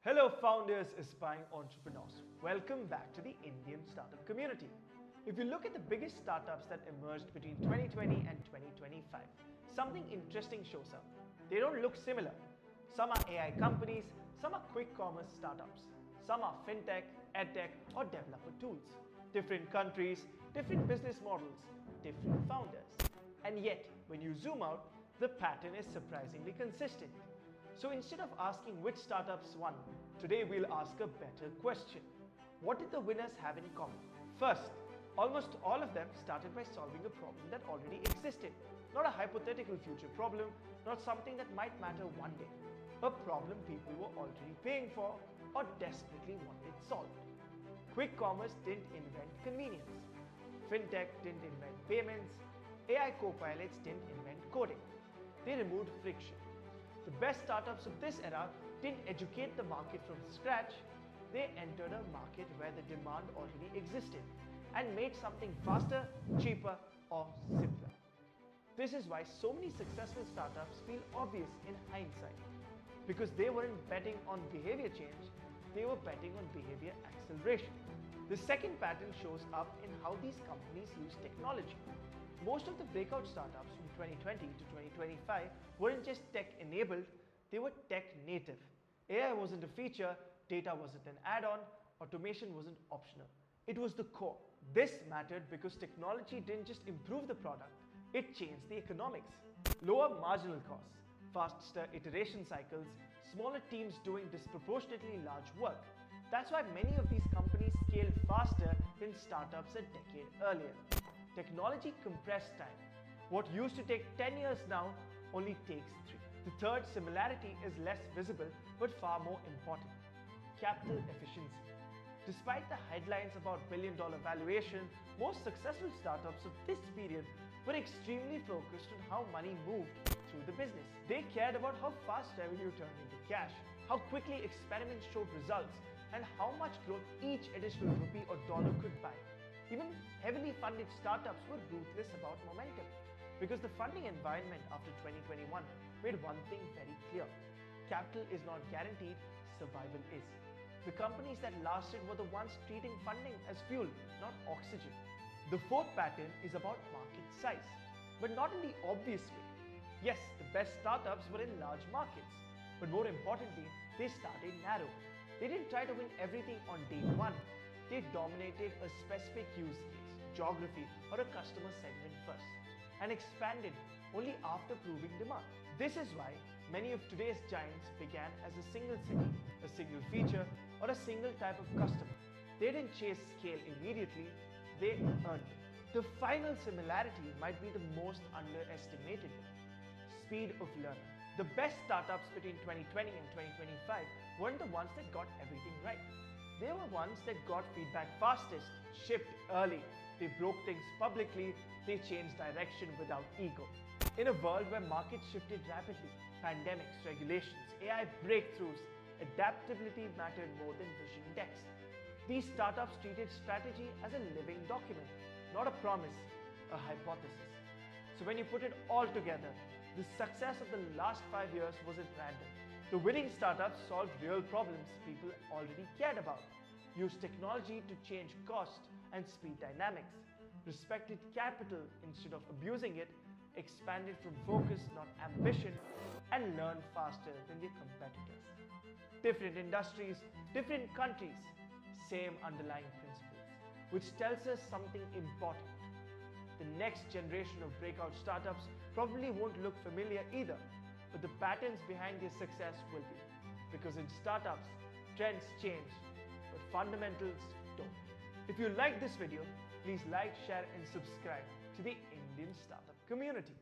Hello founders, aspiring entrepreneurs. Welcome back to the Indian startup community. If you look at the biggest startups that emerged between 2020 and 2025, something interesting shows up. They don't look similar. Some are AI companies, some are quick commerce startups, some are fintech, edtech or developer tools. Different countries, different business models, different founders. And yet, when you zoom out, the pattern is surprisingly consistent. So instead of asking which startups won, today we'll ask a better question. What did the winners have in common? First, almost all of them started by solving a problem that already existed. Not a hypothetical future problem, not something that might matter one day. A problem people were already paying for or desperately wanted solved. Quick commerce didn't invent convenience. Fintech didn't invent payments. AI co-pilots didn't invent coding. They removed friction. The best startups of this era didn't educate the market from scratch. They entered a market where the demand already existed and made something faster, cheaper or simpler. This is why so many successful startups feel obvious in hindsight. Because they weren't betting on behavior change, they were betting on behavior acceleration. The second pattern shows up in how these companies use technology. Most of the breakout startups from 2020 to 2025 weren't just tech-enabled, they were tech-native. AI wasn't a feature, data wasn't an add-on, automation wasn't optional. It was the core. This mattered because technology didn't just improve the product, it changed the economics. Lower marginal costs, faster iteration cycles, smaller teams doing disproportionately large work. That's why many of these companies scaled faster than startups a decade earlier. Technology compressed time. What used to take 10 years now only takes 3. The third similarity is less visible but far more important. Capital efficiency. Despite the headlines about billion-dollar valuation, most successful startups of this period were extremely focused on how money moved through the business. They cared about how fast revenue turned into cash, how quickly experiments showed results, and how much growth each additional rupee or dollar could buy. Even heavily funded startups were ruthless about momentum because the funding environment after 2021 made one thing very clear. Capital is not guaranteed, survival is. The companies that lasted were the ones treating funding as fuel, not oxygen. The fourth pattern is about market size, but not in the obvious way. Yes, the best startups were in large markets, but more importantly, they started narrow. They didn't try to win everything on day one. They dominated a specific use case, geography or a customer segment first and expanded only after proving demand. This is why many of today's giants began as a single city, a single feature or a single type of customer. They didn't chase scale immediately, they earned it. The final similarity might be the most underestimated one: speed of learning. The best startups between 2020 and 2025 weren't the ones that got everything right. They were ones that got feedback fastest, shipped early, they broke things publicly, they changed direction without ego. In a world where markets shifted rapidly, pandemics, regulations, AI breakthroughs, adaptability mattered more than vision text. These startups treated strategy as a living document, not a promise, a hypothesis. So when you put it all together, the success of the last 5 years wasn't random. The winning startups solved real problems people already cared about, used technology to change cost and speed dynamics, respected capital instead of abusing it, expanded from focus, not ambition, and learned faster than their competitors. Different industries, different countries, same underlying principles, which tells us something important. The next generation of breakout startups probably won't look familiar either, but the patterns behind their success will be. Because in startups, trends change, but fundamentals don't. If you like this video, please like, share and subscribe to the Indian startup community.